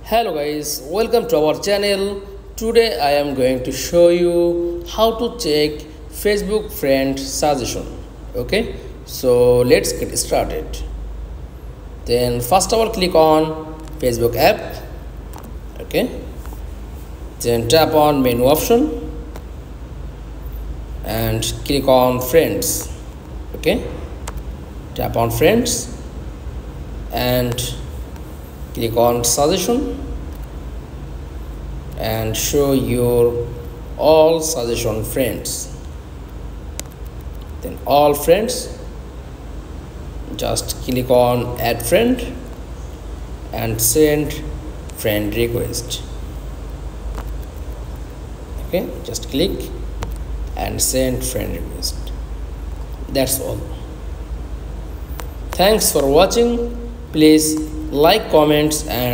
Hello guys, welcome to our channel. Today I am going to show you how to check Facebook friend suggestion. Okay, so let's get started. Then first of all click on Facebook app. Okay, then tap on menu option and click on friends. Okay, tap on friends and click on suggestion and show your all suggestion friends. Then all friends, just click on add friend and send friend request. Okay, just click and send friend request. That's all. Thanks for watching. Please like, comments and